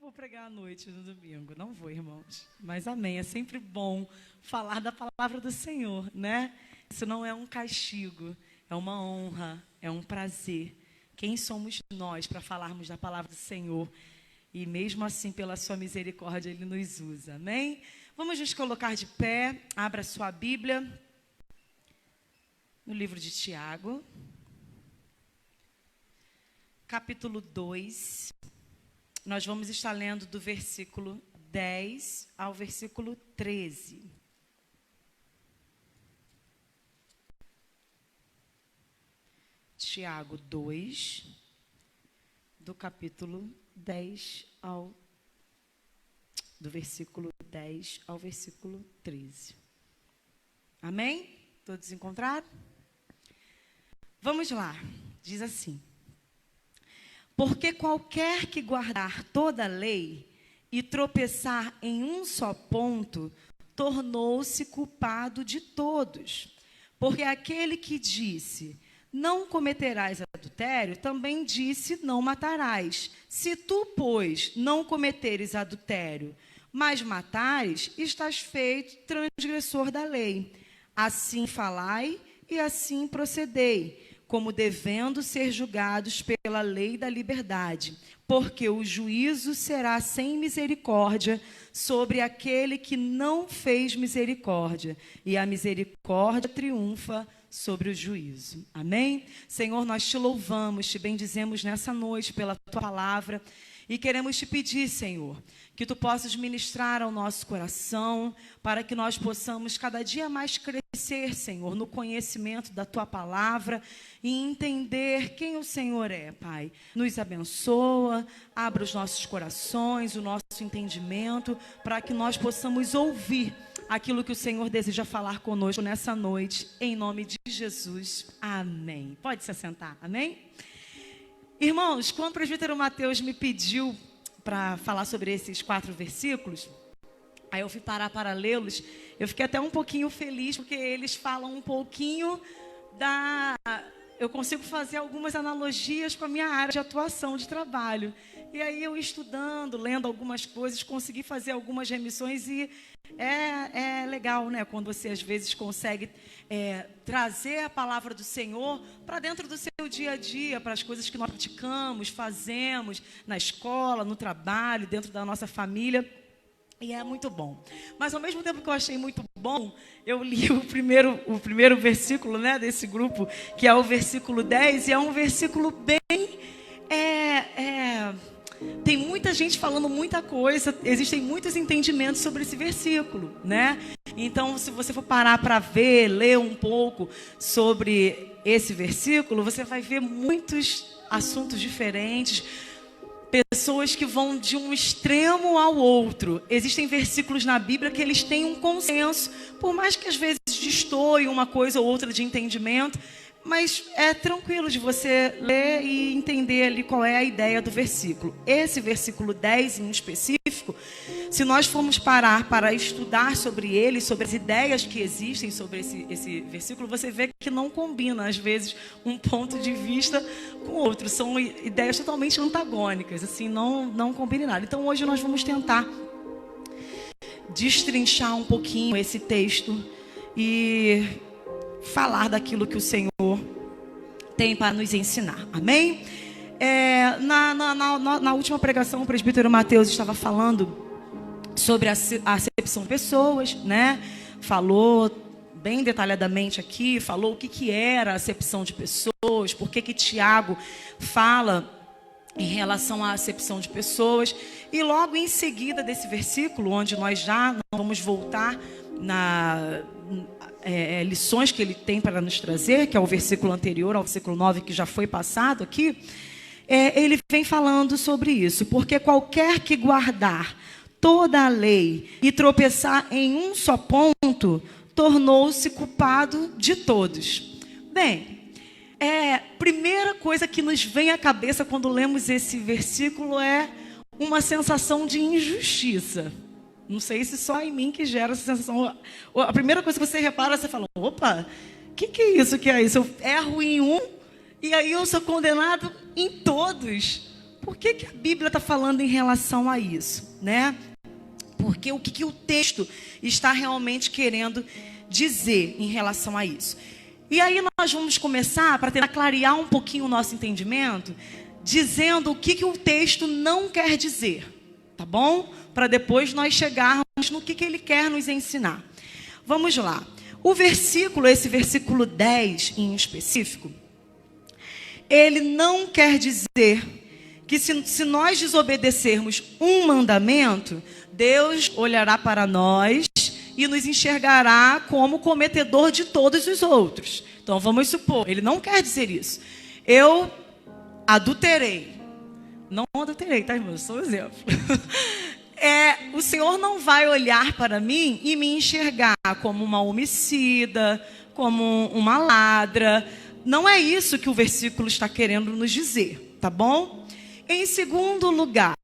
vou pregar à noite no domingo, não vou, irmãos. Mas amém, é sempre bom falar da palavra do Senhor, né? Isso não é um castigo, é uma honra, é um prazer. Quem somos nós para falarmos da palavra do Senhor? E mesmo assim, pela sua misericórdia, Ele nos usa, amém? Vamos nos colocar de pé, abra sua Bíblia no livro de Tiago, capítulo 2. Nós vamos estar lendo do versículo 10 ao versículo 13. Tiago 2, do capítulo 10 do versículo 10 ao versículo 13. Amém? Todos encontraram? Vamos lá. Diz assim: porque qualquer que guardar toda a lei e tropeçar em um só ponto, tornou-se culpado de todos. Porque aquele que disse, não cometerás adultério, também disse, não matarás. Se tu, pois, não cometeres adultério, mas matares, estás feito transgressor da lei. Assim falai e assim procedei, como devendo ser julgados pela lei da liberdade, porque o juízo será sem misericórdia sobre aquele que não fez misericórdia, e a misericórdia triunfa sobre o juízo. Amém? Senhor, nós te louvamos, te bendizemos nessa noite pela tua palavra, e queremos te pedir, Senhor, que tu possas ministrar ao nosso coração, para que nós possamos cada dia mais crescer, Senhor, no conhecimento da tua palavra e entender quem o Senhor é, Pai. Nos abençoa, abra os nossos corações, o nosso entendimento, para que nós possamos ouvir aquilo que o Senhor deseja falar conosco nessa noite, em nome de Jesus. Amém. Pode se assentar, amém? Irmãos, quando o presbítero Mateus me pediu para falar sobre esses 4 versículos, aí eu fui parar para lê-los, eu fiquei até um pouquinho feliz, porque eles falam um pouquinho eu consigo fazer algumas analogias com a minha área de atuação, de trabalho. E aí eu estudando, lendo algumas coisas, consegui fazer algumas remissões e é legal, né? Quando você às vezes consegue trazer a palavra do Senhor para dentro do seu dia a dia, para as coisas que nós praticamos, fazemos na escola, no trabalho, dentro da nossa família. E é muito bom. Mas ao mesmo tempo que eu achei muito bom, eu li o primeiro versículo, né, desse grupo, que é o versículo 10, e é um versículo bem... Tem muita gente falando muita coisa, existem muitos entendimentos sobre esse versículo, né? Então, se você for parar para ler um pouco sobre esse versículo, você vai ver muitos assuntos diferentes, pessoas que vão de um extremo ao outro. Existem versículos na Bíblia que eles têm um consenso, por mais que às vezes destoie uma coisa ou outra de entendimento, mas é tranquilo de você ler e entender ali qual é a ideia do versículo. Esse versículo 10 em específico, se nós formos parar para estudar sobre ele, sobre as ideias que existem sobre esse versículo, você vê que não combina, às vezes, um ponto de vista com o outro. São ideias totalmente antagônicas, assim, não combinam nada. Então, hoje nós vamos tentar destrinchar um pouquinho esse texto e falar daquilo que o Senhor tem para nos ensinar. Amém? Na última pregação, o presbítero Mateus estava falando sobre a acepção de pessoas, né? Falou bem detalhadamente aqui, falou o que era a acepção de pessoas, por que Tiago fala em relação à acepção de pessoas. E logo em seguida desse versículo, onde nós já não vamos voltar lições que ele tem para nos trazer, que é o versículo anterior ao versículo 9, que já foi passado aqui, ele vem falando sobre isso. Porque qualquer que guardar toda a lei e tropeçar em um só ponto, tornou-se culpado de todos. Bem, primeira coisa que nos vem à cabeça quando lemos esse versículo é uma sensação de injustiça. Não sei se só em mim que gera essa sensação. A primeira coisa que você repara, você fala, opa, o que é isso? Que é isso? Eu erro em um e aí eu sou condenado em todos. por que a Bíblia está falando em relação a isso, né? Porque o que o texto está realmente querendo dizer em relação a isso. E aí nós vamos começar, para tentar clarear um pouquinho o nosso entendimento, dizendo o que o texto não quer dizer, tá bom? Para depois nós chegarmos no que ele quer nos ensinar. Vamos lá. O versículo, esse versículo 10 em específico, ele não quer dizer que se nós desobedecermos um mandamento, Deus olhará para nós e nos enxergará como cometedor de todos os outros. Então vamos supor, ele não quer dizer isso. Eu adulterei. Não adulterei, tá, irmão? Só um exemplo. O Senhor não vai olhar para mim e me enxergar como uma homicida, como uma ladra. Não é isso que o versículo está querendo nos dizer, tá bom? Em segundo lugar,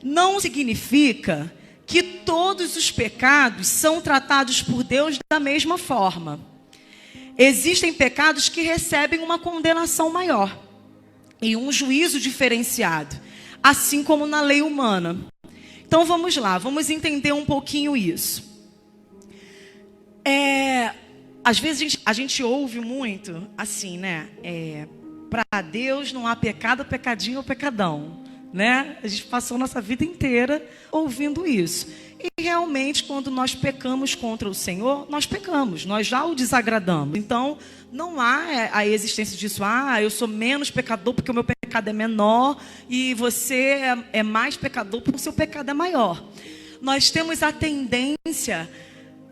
não significa que todos os pecados são tratados por Deus da mesma forma. Existem pecados que recebem uma condenação maior e um juízo diferenciado, assim como na lei humana. Então vamos lá, vamos entender um pouquinho isso. Às vezes a gente ouve muito assim, né? Para Deus não há pecado, pecadinho ou pecadão, né? A gente passou nossa vida inteira ouvindo isso. E realmente, quando nós pecamos contra o Senhor, nós pecamos, nós já o desagradamos. Então, não há a existência disso. Eu sou menos pecador porque o meu pecado é menor e você é mais pecador porque o seu pecado é maior. Nós temos a tendência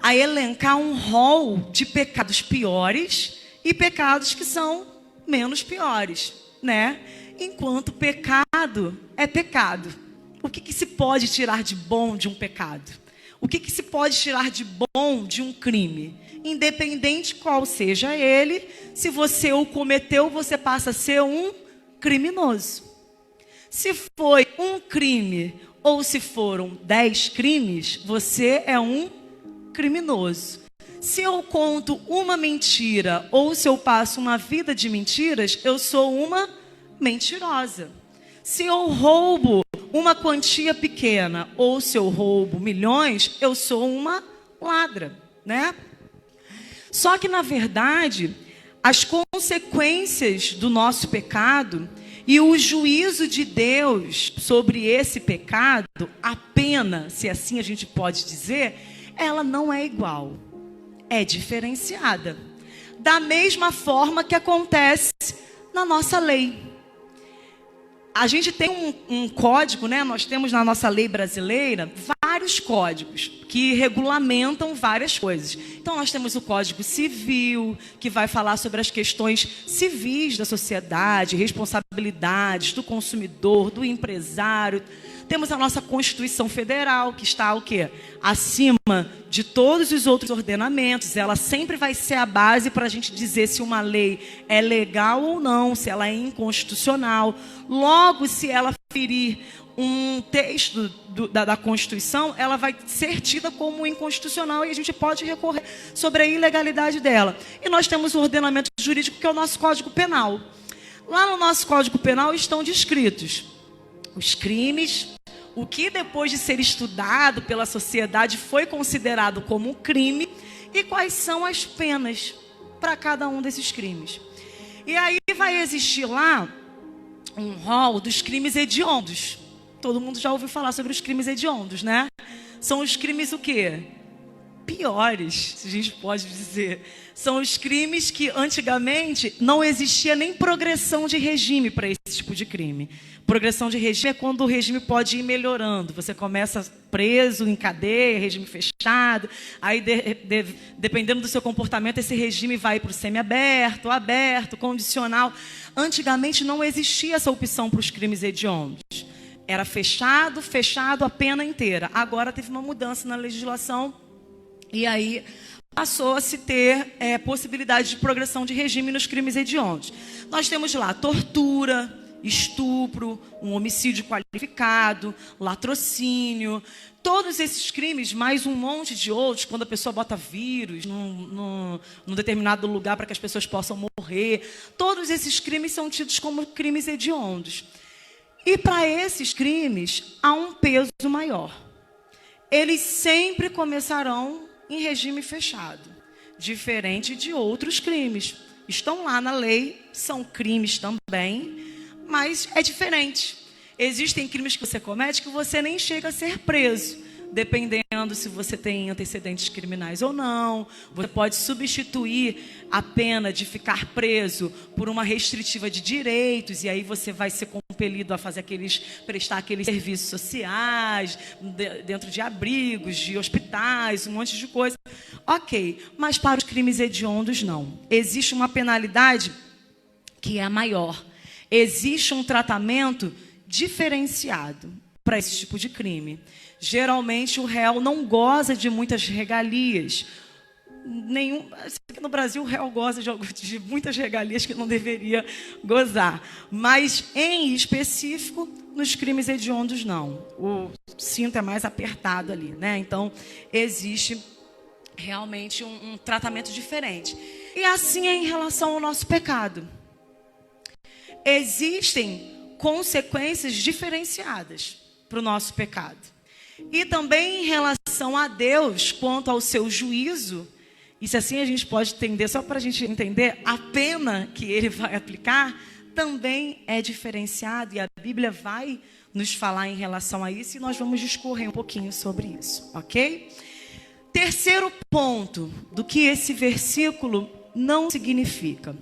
a elencar um rol de pecados piores e pecados que são menos piores, né? Enquanto pecado é pecado. O que se pode tirar de bom de um pecado? O que se pode tirar de bom de um crime? Independente qual seja ele, se você o cometeu, você passa a ser um criminoso. Se foi um crime ou se foram 10 crimes, você é um criminoso. Se eu conto uma mentira ou se eu passo uma vida de mentiras, eu sou uma mentirosa. Se eu roubo uma quantia pequena ou se eu roubo milhões, eu sou uma ladra, né? Só que, na verdade, as consequências do nosso pecado e o juízo de Deus sobre esse pecado, a pena, se assim a gente pode dizer, ela não é igual, é diferenciada. Da mesma forma que acontece na nossa lei. A gente tem um código, né? Nós temos na nossa lei brasileira vários códigos que regulamentam várias coisas. Então, nós temos o Código Civil, que vai falar sobre as questões civis da sociedade, responsabilidades do consumidor, do empresário. Temos a nossa Constituição Federal, que está o quê? Acima de todos os outros ordenamentos. Ela sempre vai ser a base para a gente dizer se uma lei é legal ou não, se ela é inconstitucional. Logo, se ela ferir um texto da Constituição, ela vai ser tida como inconstitucional e a gente pode recorrer sobre a ilegalidade dela. E nós temos o ordenamento jurídico, que é o nosso Código Penal. Lá no nosso Código Penal estão descritos os crimes, o que depois de ser estudado pela sociedade foi considerado como um crime e quais são as penas para cada um desses crimes. E aí vai existir lá um rol dos crimes hediondos. Todo mundo já ouviu falar sobre os crimes hediondos, né? São os crimes o quê? Piores, se a gente pode dizer. São os crimes que antigamente não existia nem progressão de regime para esse tipo de crime. Progressão de regime é quando o regime pode ir melhorando. Você começa preso, em cadeia, regime fechado. Aí, dependendo do seu comportamento, esse regime vai para o semiaberto, aberto, condicional. Antigamente não existia essa opção para os crimes hediondos. Era fechado, a pena inteira. Agora teve uma mudança na legislação e aí passou a se ter possibilidade de progressão de regime nos crimes hediondos. Nós temos lá tortura, estupro, um homicídio qualificado, latrocínio, todos esses crimes, mais um monte de outros, quando a pessoa bota vírus num determinado lugar para que as pessoas possam morrer, todos esses crimes são tidos como crimes hediondos. E para esses crimes, há um peso maior. Eles sempre começarão em regime fechado, diferente de outros crimes. Estão lá na lei, são crimes também, mas é diferente. Existem crimes que você comete que você nem chega a ser preso, dependendo se você tem antecedentes criminais ou não. Você pode substituir a pena de ficar preso por uma restritiva de direitos, e aí você vai ser compelido a fazer prestar aqueles serviços sociais, dentro de abrigos, de hospitais, um monte de coisa. Ok, mas para os crimes hediondos, não. Existe uma penalidade que é maior. Existe um tratamento diferenciado para esse tipo de crime. Geralmente o réu não goza de muitas regalias. No Brasil o réu goza de muitas regalias que não deveria gozar. Mas, em específico, nos crimes hediondos, não. O cinto é mais apertado ali, né? Então, existe realmente um tratamento diferente. E assim é em relação ao nosso pecado. Existem consequências diferenciadas para o nosso pecado. E também em relação a Deus, quanto ao seu juízo, e se assim a gente pode entender, só para a gente entender, a pena que ele vai aplicar também é diferenciado, e a Bíblia vai nos falar em relação a isso, e nós vamos discorrer um pouquinho sobre isso, ok? Terceiro ponto do que esse versículo não significa.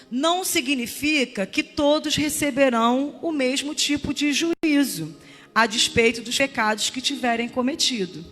Não significa que todos receberão o mesmo tipo de juízo, a despeito dos pecados que tiverem cometido.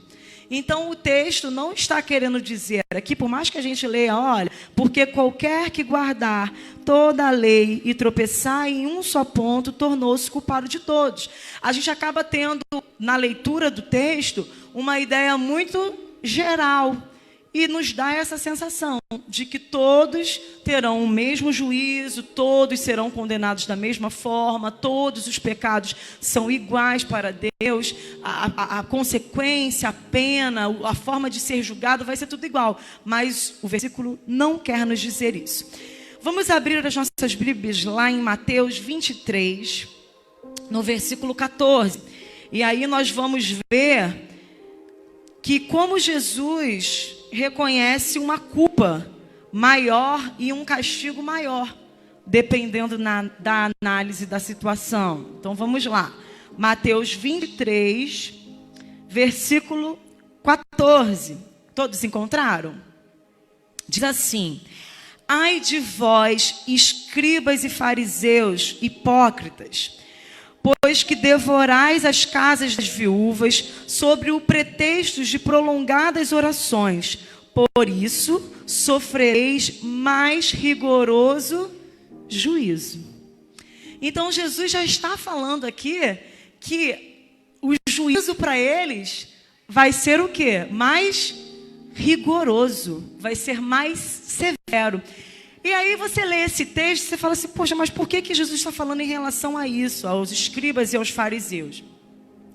Então, o texto não está querendo dizer aqui, por mais que a gente leia, olha, porque qualquer que guardar toda a lei e tropeçar em um só ponto, tornou-se culpado de todos. A gente acaba tendo, na leitura do texto, uma ideia muito geral, e nos dá essa sensação de que todos terão o mesmo juízo, todos serão condenados da mesma forma, todos os pecados são iguais para Deus, a consequência, a pena, a forma de ser julgado vai ser tudo igual. Mas o versículo não quer nos dizer isso. Vamos abrir as nossas Bíblias lá em Mateus 23, no versículo 14. E aí nós vamos ver que como Jesus reconhece uma culpa maior e um castigo maior, dependendo da análise da situação. Então vamos lá. Mateus 23, versículo 14. Todos encontraram? Diz assim: ai de vós, escribas e fariseus, hipócritas, pois que devorais as casas das viúvas sobre o pretexto de prolongadas orações. Por isso, sofrereis mais rigoroso juízo. Então, Jesus já está falando aqui que o juízo para eles vai ser o quê? Mais rigoroso, vai ser mais severo. E aí você lê esse texto e você fala assim, poxa, mas por que Jesus está falando em relação a isso, aos escribas e aos fariseus?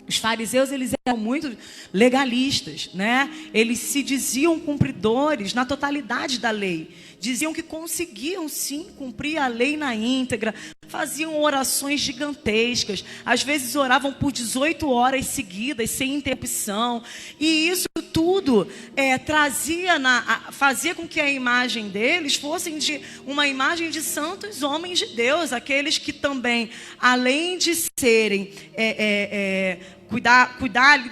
Os fariseus, eles eram muito legalistas, né? Eles se diziam cumpridores na totalidade da lei. Diziam que conseguiam, sim, cumprir a lei na íntegra. Faziam orações gigantescas. Às vezes oravam por 18 horas seguidas, sem interrupção. E isso tudo fazia com que a imagem deles fosse uma imagem de santos homens de Deus. Aqueles que também, além de serem... cuidar ali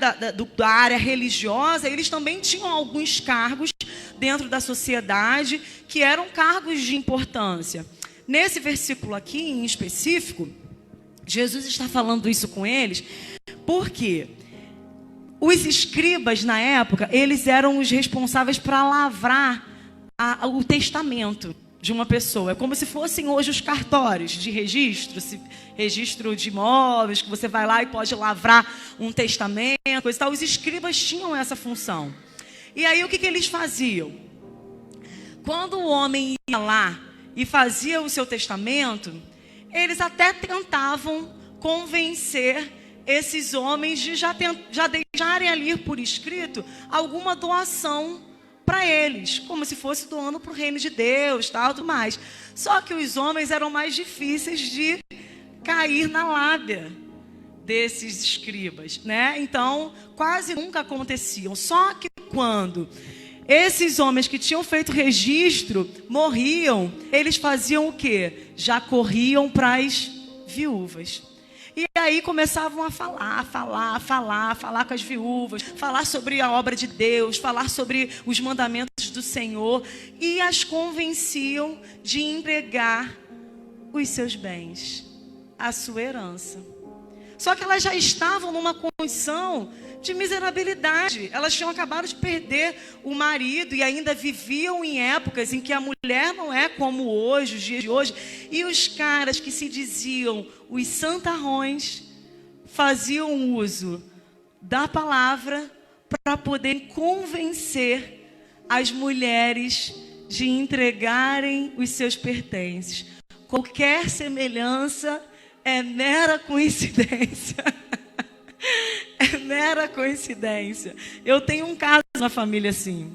da área religiosa, eles também tinham alguns cargos dentro da sociedade que eram cargos de importância. Nesse versículo aqui, em específico, Jesus está falando isso com eles, porque os escribas, na época, eles eram os responsáveis para lavrar o testamento de uma pessoa. É como se fossem hoje os cartórios de registro de imóveis, que você vai lá e pode lavrar um testamento, coisa e tal. Os escribas tinham essa função. E aí o que eles faziam? Quando o homem ia lá e fazia o seu testamento, eles até tentavam convencer esses homens de já deixarem ali por escrito alguma doação para eles, como se fosse doando para o reino de Deus, tal, tudo mais. Só que os homens eram mais difíceis de cair na lábia desses escribas, né? Então, quase nunca aconteciam. Só que quando esses homens que tinham feito registro morriam, eles faziam o quê? Já corriam para as viúvas. E aí começavam a falar com as viúvas, falar sobre a obra de Deus, falar sobre os mandamentos do Senhor, e as convenciam de entregar os seus bens, a sua herança. Só que elas já estavam numa condição de miserabilidade. Elas tinham acabado de perder o marido e ainda viviam em épocas em que a mulher não é como hoje, os dias de hoje. E os caras que se diziam os santarrões faziam uso da palavra para poder convencer as mulheres de entregarem os seus pertences. Qualquer semelhança é mera coincidência. É mera coincidência. Eu tenho um caso na família assim.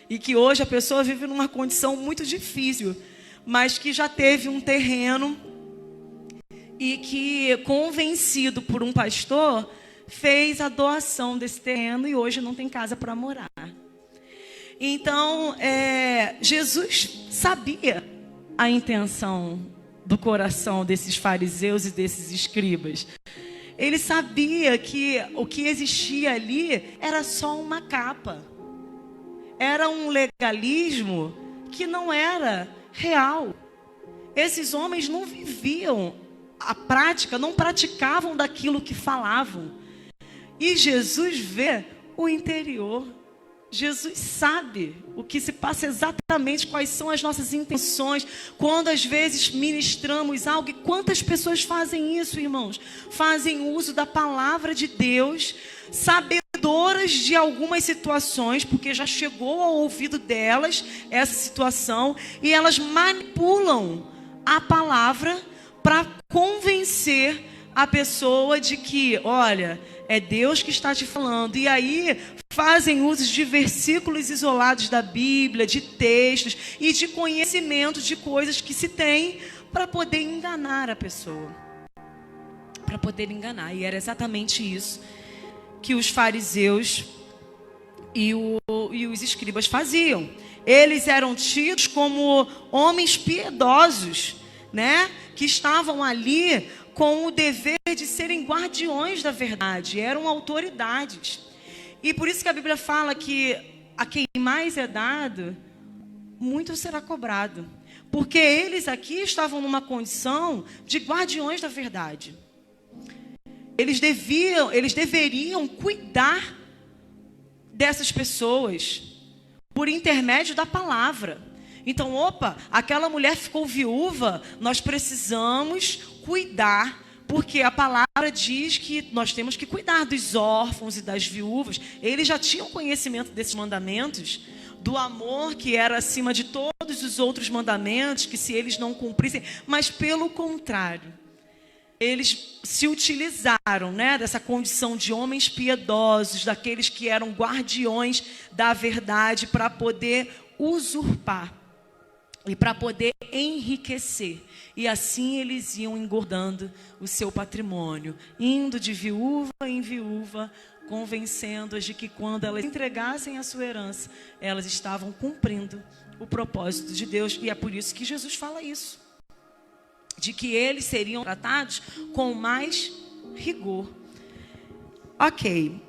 E que hoje a pessoa vive numa condição muito difícil, mas que já teve um terreno e que, convencido por um pastor, fez a doação desse terreno e hoje não tem casa para morar. Então, Jesus sabia a intenção do coração desses fariseus e desses escribas. Ele sabia que o que existia ali era só uma capa. Era um legalismo que não era real. Esses homens não viviam a prática, não praticavam daquilo que falavam. E Jesus vê o interior. Jesus sabe o que se passa exatamente, quais são as nossas intenções, quando às vezes ministramos algo. E quantas pessoas fazem isso, irmãos? Fazem uso da palavra de Deus, sabedoras de algumas situações, porque já chegou ao ouvido delas essa situação, e elas manipulam a palavra para convencer a pessoa de que, olha, é Deus que está te falando. E aí fazem uso de versículos isolados da Bíblia, de textos e de conhecimento de coisas que se tem para poder enganar a pessoa. Para poder enganar. E era exatamente isso que os fariseus e os escribas faziam. Eles eram tidos como homens piedosos, né? Que estavam ali com o dever de serem guardiões da verdade, eram autoridades. E por isso que a Bíblia fala que a quem mais é dado, muito será cobrado. Porque eles aqui estavam numa condição de guardiões da verdade. Eles deveriam cuidar dessas pessoas por intermédio da palavra. Então, aquela mulher ficou viúva, nós precisamos cuidar, porque a palavra diz que nós temos que cuidar dos órfãos e das viúvas. Eles já tinham conhecimento desses mandamentos, do amor que era acima de todos os outros mandamentos, que se eles não cumprissem, mas pelo contrário, eles se utilizaram, né, dessa condição de homens piedosos, daqueles que eram guardiões da verdade, para poder usurpar e para poder enriquecer. E assim eles iam engordando o seu patrimônio, indo de viúva em viúva, convencendo-as de que quando elas entregassem a sua herança, elas estavam cumprindo o propósito de Deus. E é por isso que Jesus fala isso, de que eles seriam tratados com mais rigor. Ok.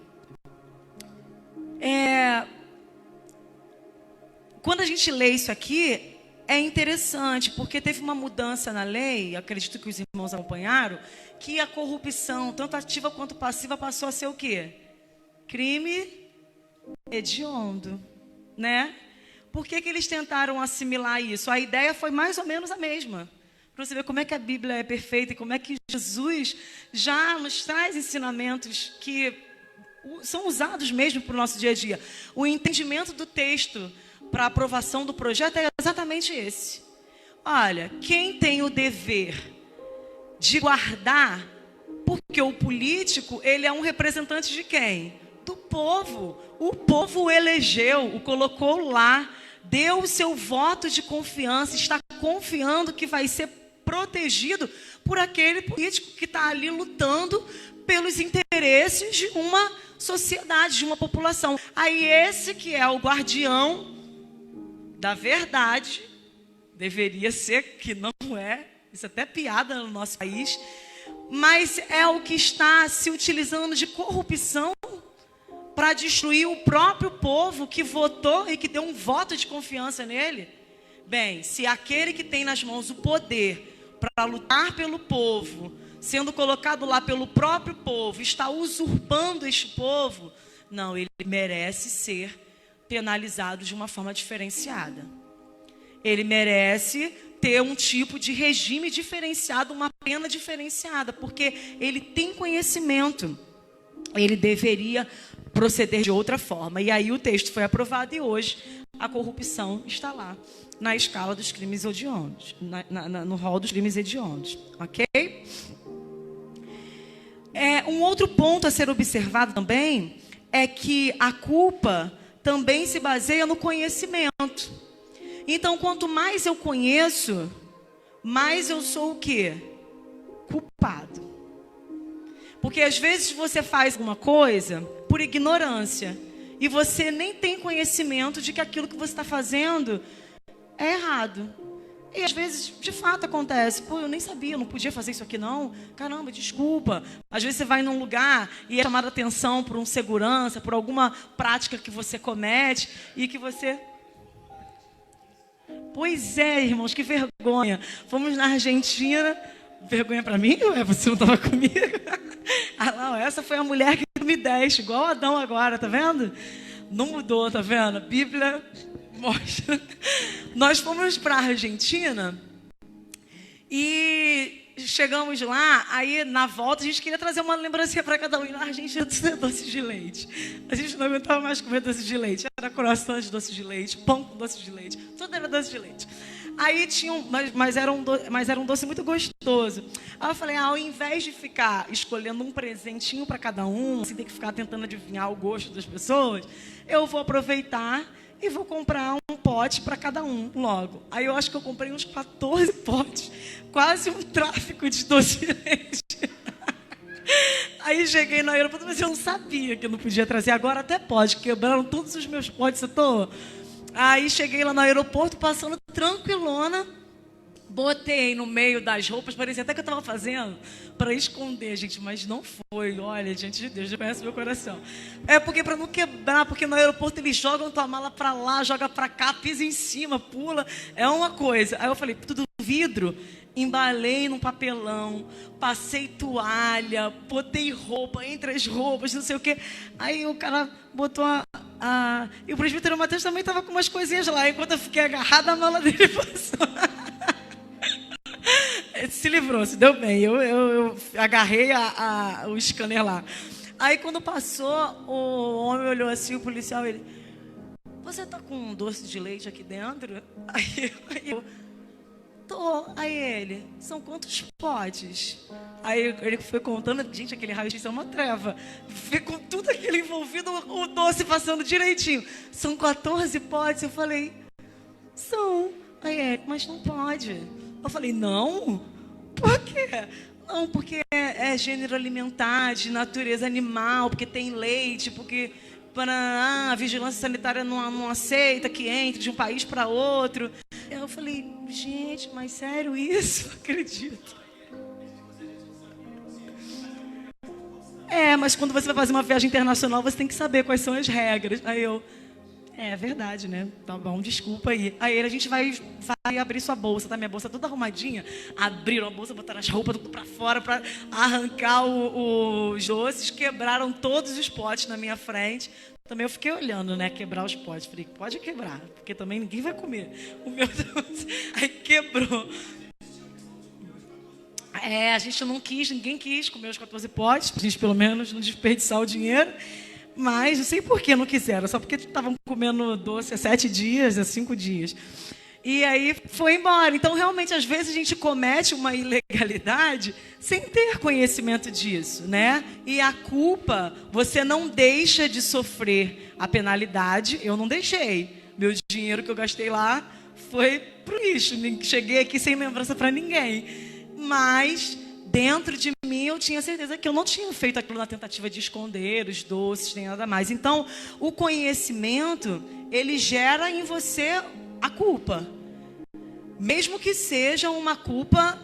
Quando a gente lê isso aqui, é interessante, porque teve uma mudança na lei, acredito que os irmãos acompanharam, que a corrupção, tanto ativa quanto passiva, passou a ser o quê? Crime hediondo, né? Por que eles tentaram assimilar isso? A ideia foi mais ou menos a mesma. Para você ver como é que a Bíblia é perfeita e como é que Jesus já nos traz ensinamentos que são usados mesmo para o nosso dia a dia. O entendimento do texto para a aprovação do projeto é exatamente esse. Olha, quem tem o dever de guardar, porque o político, ele é um representante de quem? Do povo. O povo o elegeu, o colocou lá, deu o seu voto de confiança, está confiando que vai ser protegido por aquele político que está ali lutando pelos interesses de uma sociedade, de uma população. Aí esse que é o guardião da verdade, deveria ser, que não é, isso é até piada no nosso país, mas é o que está se utilizando de corrupção para destruir o próprio povo que votou e que deu um voto de confiança nele. Bem, se aquele que tem nas mãos o poder para lutar pelo povo, sendo colocado lá pelo próprio povo, está usurpando este povo, não, ele merece ser penalizado de uma forma diferenciada. Ele merece ter um tipo de regime diferenciado, uma pena diferenciada, porque ele tem conhecimento. Ele deveria proceder de outra forma. E aí o texto foi aprovado e hoje a corrupção está lá, na escala dos crimes hediondos, no rol dos crimes hediondos. Ok? Um outro ponto a ser observado também é que a culpa também se baseia no conhecimento. Então, quanto mais eu conheço, mais eu sou o quê? Culpado. Porque às vezes você faz alguma coisa por ignorância e você nem tem conhecimento de que aquilo que você está fazendo é errado. E às vezes, de fato, acontece. Pô, eu nem sabia, eu não podia fazer isso aqui não. Caramba, desculpa. Às vezes você vai num lugar e é chamado a atenção por um segurança, por alguma prática que você comete e que você... Pois é, irmãos, que vergonha. Fomos na Argentina. Vergonha para mim? Ué, você não estava comigo? Ah, não, essa foi a mulher que tu me deste, igual Adão agora, tá vendo? Não mudou, tá vendo? A Bíblia mostra. Nós fomos para a Argentina e chegamos lá, aí na volta a gente queria trazer uma lembrancinha para cada um. E na Argentina tudo é doce de leite. A gente não aguentava mais comer doce de leite. Era croissant de doce de leite, pão com doce de leite, tudo era doce de leite. Aí tinha mas era um doce muito gostoso. Aí eu falei, ao invés de ficar escolhendo um presentinho para cada um, assim, ter que ficar tentando adivinhar o gosto das pessoas, eu vou aproveitar e vou comprar um pote para cada um logo. Aí eu acho que eu comprei uns 14 potes, quase um tráfico de doce de leite. Aí cheguei no aeroporto, mas eu não sabia que eu não podia trazer. Agora até pode, quebraram todos os meus potes, eu tô... Aí cheguei lá no aeroporto, passando tranquilona, botei no meio das roupas, parecia até que eu estava fazendo para esconder, gente, mas não foi. Olha, diante de Deus, já conhece meu coração. É porque para não quebrar, porque no aeroporto eles jogam tua mala para lá, joga para cá, pisa em cima, pula, é uma coisa. Aí eu falei, tudo vidro, embalei num papelão, passei toalha, botei roupa entre as roupas, não sei o quê. Aí o cara botou e o presbítero Mateus também estava com umas coisinhas lá. Enquanto eu fiquei agarrada, a mala dele passou. Ele se livrou, se deu bem. Eu agarrei o scanner lá. Aí quando passou, o homem olhou assim, o policial, ele... Você tá com um doce de leite aqui dentro? Aí eu... Tô. Aí ele, são quantos potes? Aí ele foi contando, gente, aquele raio-x é uma treva. Ficou tudo aquilo envolvido, o doce passando direitinho. São 14 potes. Eu falei, são. Aí ele, mas não pode. Eu falei, não? Por quê? Não, porque é gênero alimentar, de natureza animal, porque tem leite, porque... a vigilância sanitária não aceita que entre de um país para outro. Eu falei, gente, mas sério isso? Não acredito. Mas quando você vai fazer uma viagem internacional, você tem que saber quais são as regras. Aí eu, é verdade, né? Tá bom, desculpa aí. Aí a gente vai abrir sua bolsa, tá? Minha bolsa toda arrumadinha. Abriram a bolsa, botaram as roupas tudo para fora para arrancar os doces. Quebraram todos os potes na minha frente. Também eu fiquei olhando, né? Quebrar os potes. Falei, pode quebrar, porque também ninguém vai comer o meu doce. Aí quebrou. A gente não quis, ninguém quis comer os 14 potes, pra gente pelo menos não desperdiçar o dinheiro. Mas não sei por que não quiseram, só porque estavam comendo doce há 7 dias, há 5 dias. E aí foi embora. Então, realmente, às vezes a gente comete uma ilegalidade sem ter conhecimento disso, né? E a culpa, você não deixa de sofrer a penalidade. Eu não deixei. Meu dinheiro que eu gastei lá foi pro lixo. Cheguei aqui sem lembrança para ninguém. mas dentro de mim eu tinha certeza que eu não tinha feito aquilo na tentativa de esconder os doces, nem nada mais. Então, o conhecimento, ele gera em você a culpa. Mesmo que seja uma culpa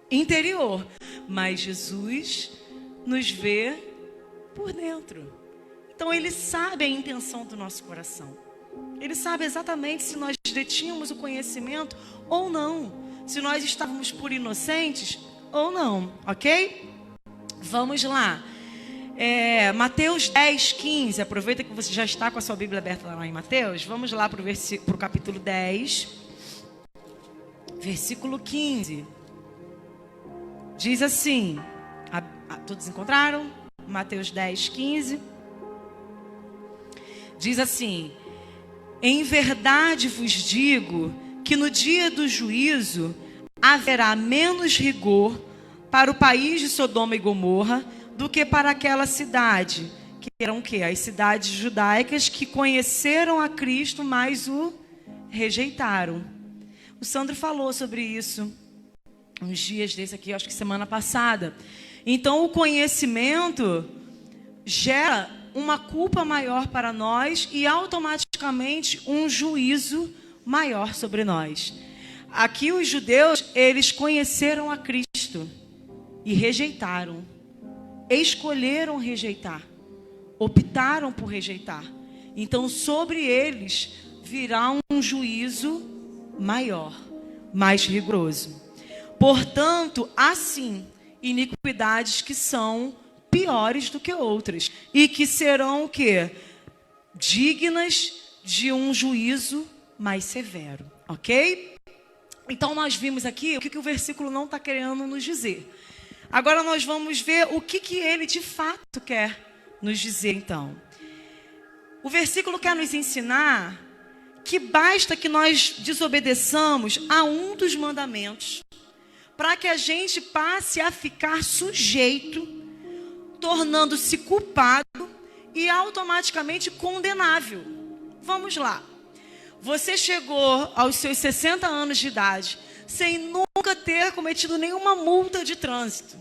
interior. Mas Jesus nos vê por dentro. Então, ele sabe a intenção do nosso coração. Ele sabe exatamente se nós detínhamos o conhecimento ou não. Se nós estávamos por inocentes ou não, ok? Vamos lá. Mateus 10, 15. Aproveita que você já está com a sua Bíblia aberta lá em Mateus. Vamos lá para o capítulo 10, versículo 15. Diz assim, todos encontraram? Mateus 10, 15. Diz assim: em verdade vos digo que no dia do juízo haverá menos rigor para o país de Sodoma e Gomorra do que para aquela cidade, que eram o quê? As cidades judaicas que conheceram a Cristo, mas o rejeitaram. O Sandro falou sobre isso uns dias desse aqui, acho que semana passada. Então, o conhecimento gera uma culpa maior para nós e automaticamente um juízo maior sobre nós. Aqui os judeus, eles conheceram a Cristo e rejeitaram. Escolheram rejeitar. Optaram por rejeitar. Então, sobre eles virá um juízo maior, mais rigoroso. Portanto, assim, iniquidades que são piores do que outras e que serão o quê? Dignas de um juízo mais severo, ok? Então nós vimos aqui o que o versículo não está querendo nos dizer. Agora nós vamos ver o que ele de fato quer nos dizer então. O versículo quer nos ensinar que basta que nós desobedeçamos a um dos mandamentos para que a gente passe a ficar sujeito, tornando-se culpado e automaticamente condenável. Vamos lá. Você chegou aos seus 60 anos de idade sem nunca ter cometido nenhuma multa de trânsito.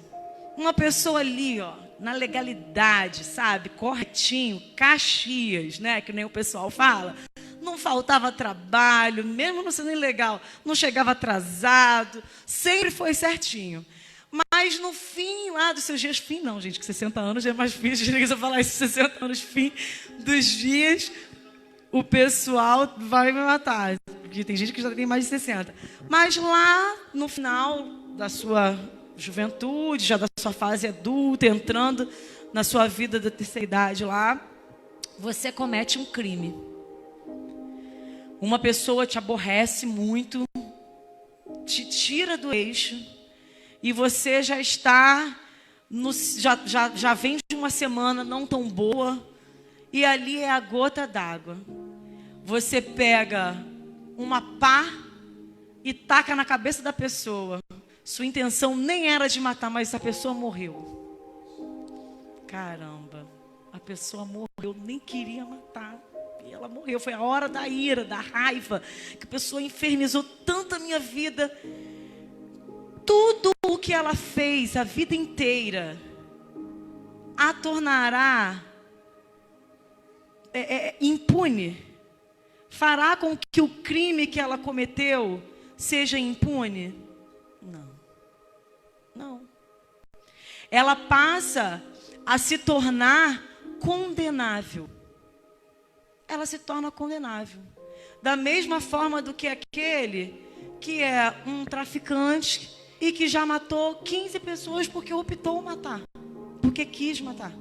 Uma pessoa ali, ó, na legalidade, sabe? Corretinho, Caxias, né? Que nem o pessoal fala. Não faltava trabalho, mesmo não sendo ilegal. Não chegava atrasado, sempre foi certinho. Mas no fim lá dos seus dias, fim não, gente, que 60 anos já é mais difícil de falar isso, 60 anos, fim dos dias, o pessoal vai me matar, porque tem gente que já tem mais de 60. Mas lá no final da sua juventude, já da sua fase adulta, entrando na sua vida da terceira idade lá, você comete um crime. Uma pessoa te aborrece muito, te tira do eixo, e você já está, já vem de uma semana não tão boa, e ali é a gota d'água. Você pega uma pá e taca na cabeça da pessoa. Sua intenção nem era de matar, mas a pessoa morreu. Caramba, a pessoa morreu, nem queria matar. E ela morreu, foi a hora da ira, da raiva, que a pessoa infernizou tanto a minha vida. Tudo o que ela fez a vida inteira a tornará impune. Fará com que o crime que ela cometeu seja impune? Não. Não. Ela passa a se tornar condenável. Ela se torna condenável. Da mesma forma do que aquele que é um traficante e que já matou 15 pessoas porque optou matar, porque quis matar.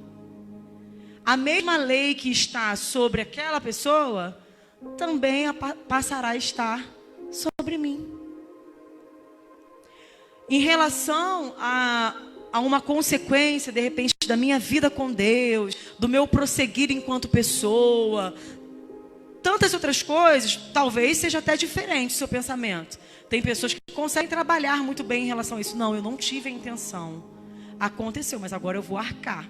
A mesma lei que está sobre aquela pessoa também passará a estar sobre mim. Em relação a uma consequência, de repente, da minha vida com Deus, do meu prosseguir enquanto pessoa, tantas outras coisas, talvez seja até diferente o seu pensamento. Tem pessoas que conseguem trabalhar muito bem em relação a isso. Não, eu não tive a intenção. Aconteceu, mas agora eu vou arcar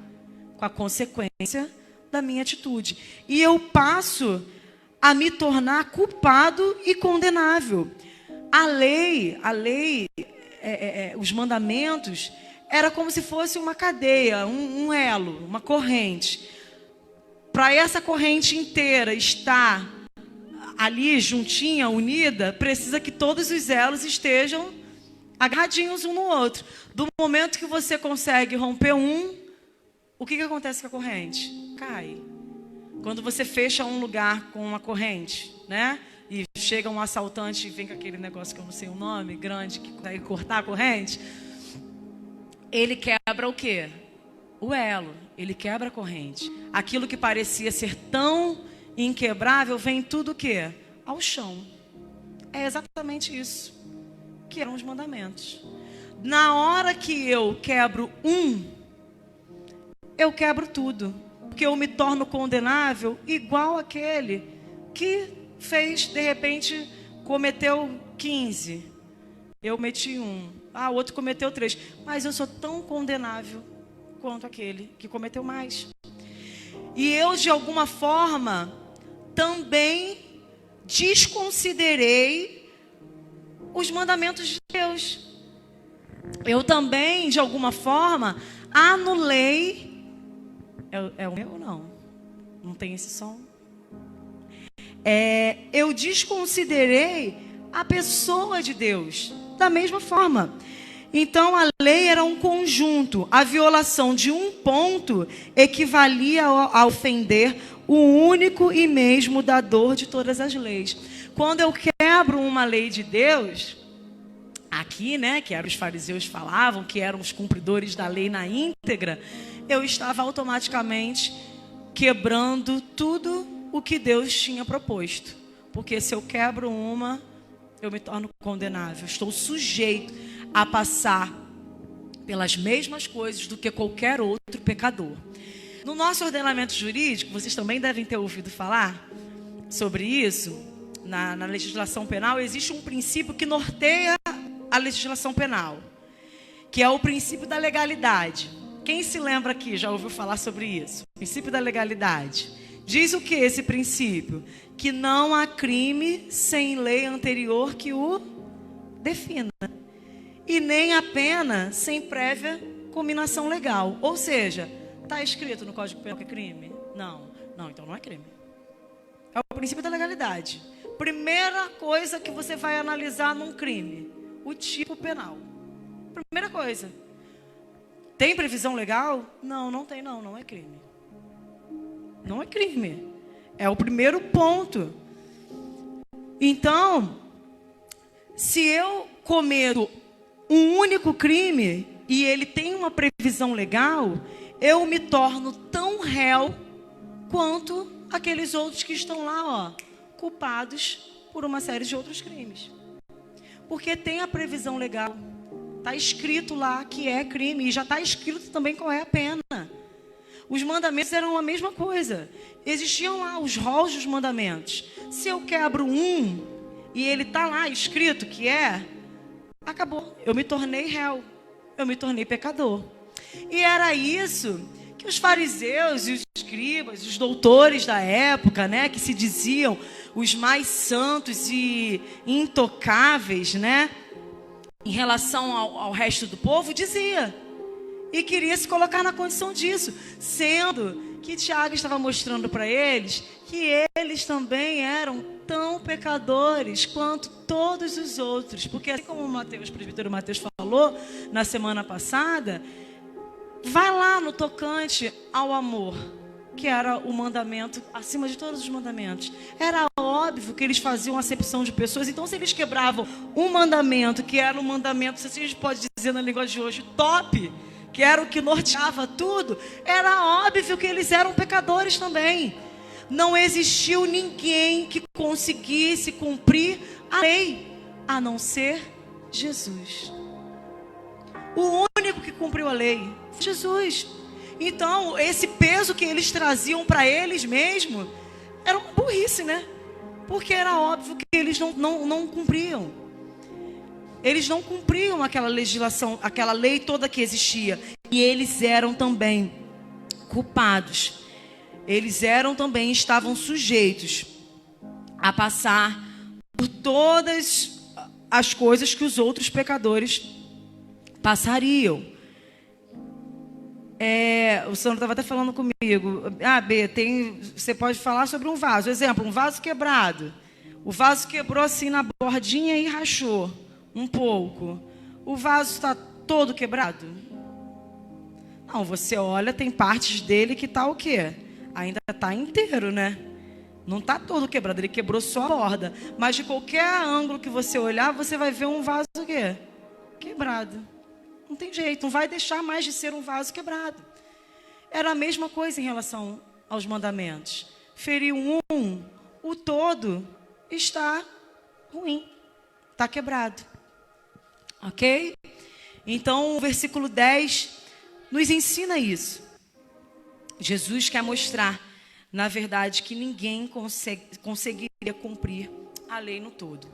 com a consequência da minha atitude. E eu passo a me tornar culpado e condenável. A lei os mandamentos, era como se fosse uma cadeia, um elo, uma corrente. Para essa corrente inteira estar ali juntinha, unida, precisa que todos os elos estejam agarradinhos um no outro. Do momento que você consegue romper um, o que acontece com a corrente? Cai. Quando você fecha um lugar com uma corrente, né? E chega um assaltante e vem com aquele negócio que eu não sei o nome, grande, que consegue cortar a corrente, ele quebra o quê? O elo. Ele quebra a corrente. Aquilo que parecia ser tão inquebrável vem tudo o quê? Ao chão. É exatamente isso que eram os mandamentos. Na hora que eu quebro eu quebro tudo. Porque eu me torno condenável igual aquele que fez, de repente, cometeu 15. Eu cometi 1. O outro cometeu 3. Mas eu sou tão condenável quanto aquele que cometeu mais. E eu, de alguma forma, também desconsiderei os mandamentos de Deus. Eu também, de alguma forma, anulei. É o meu ou não? Não tem esse som? Eu desconsiderei a pessoa de Deus. Da mesma forma. Então, a lei era um conjunto. A violação de um ponto equivalia a ofender o único e mesmo dador de todas as leis. Quando eu quebro uma lei de Deus, aqui, né, que eram os fariseus falavam, que eram os cumpridores da lei na íntegra, eu estava automaticamente quebrando tudo o que Deus tinha proposto. Porque se eu quebro uma, eu me torno condenável. Estou sujeito a passar pelas mesmas coisas do que qualquer outro pecador. No nosso ordenamento jurídico, vocês também devem ter ouvido falar sobre isso, na legislação penal, existe um princípio que norteia a legislação penal, que é o princípio da legalidade. Quem se lembra aqui já ouviu falar sobre isso? O princípio da legalidade. Diz o que esse princípio? Que não há crime sem lei anterior que o defina. E nem a pena sem prévia cominação legal. Ou seja, está escrito no Código Penal que é crime? Não, então não é crime. É o princípio da legalidade. Primeira coisa que você vai analisar num crime: o tipo penal. Primeira coisa. Tem previsão legal? Não tem não, não é crime. Não é crime. É o primeiro ponto. Então, se eu cometo um único crime e ele tem uma previsão legal, eu me torno tão réu quanto aqueles outros que estão lá, culpados por uma série de outros crimes. Porque tem a previsão legal. Está escrito lá que é crime e já está escrito também qual é a pena. Os mandamentos eram a mesma coisa. Existiam lá os rolos dos mandamentos. Se eu quebro um e ele está lá escrito que acabou. Eu me tornei réu. Eu me tornei pecador. E era isso que os fariseus e os escribas, os doutores da época, né, que se diziam os mais santos e intocáveis, né, em relação ao resto do povo, dizia. E queria se colocar na condição disso, sendo que Tiago estava mostrando para eles que eles também eram tão pecadores quanto todos os outros. Porque assim como o presbítero Mateus falou na semana passada, vai lá no tocante ao amor, que era o mandamento acima de todos os mandamentos. Era óbvio que eles faziam acepção de pessoas. Então, se eles quebravam um mandamento, que era um mandamento, se a gente pode dizer na língua de hoje, top, que era o que norteava tudo, era óbvio que eles eram pecadores também. Não existiu ninguém que conseguisse cumprir a lei, a não ser Jesus. O único que cumpriu a lei foi Jesus. Então, esse peso que eles traziam para eles mesmos era uma burrice, né? Porque era óbvio que eles não cumpriam. Eles não cumpriam aquela legislação, aquela lei toda que existia. E eles eram também culpados. Eles estavam sujeitos a passar por todas as coisas que os outros pecadores passariam. O Sandro estava até falando comigo. Você pode falar sobre um vaso. Exemplo, um vaso quebrado. O vaso quebrou assim na bordinha e rachou um pouco. O vaso está todo quebrado? Não, você olha, tem partes dele que está o quê? Ainda está inteiro, né? Não está todo quebrado, ele quebrou só a borda. Mas de qualquer ângulo que você olhar, você vai ver um vaso o quê? Quebrado. Não tem jeito, não vai deixar mais de ser um vaso quebrado. Era a mesma coisa em relação aos mandamentos. Feriu um, o todo está ruim, está quebrado. Ok? Então, o versículo 10 nos ensina isso. Jesus quer mostrar, na verdade, que ninguém conseguiria cumprir a lei no todo.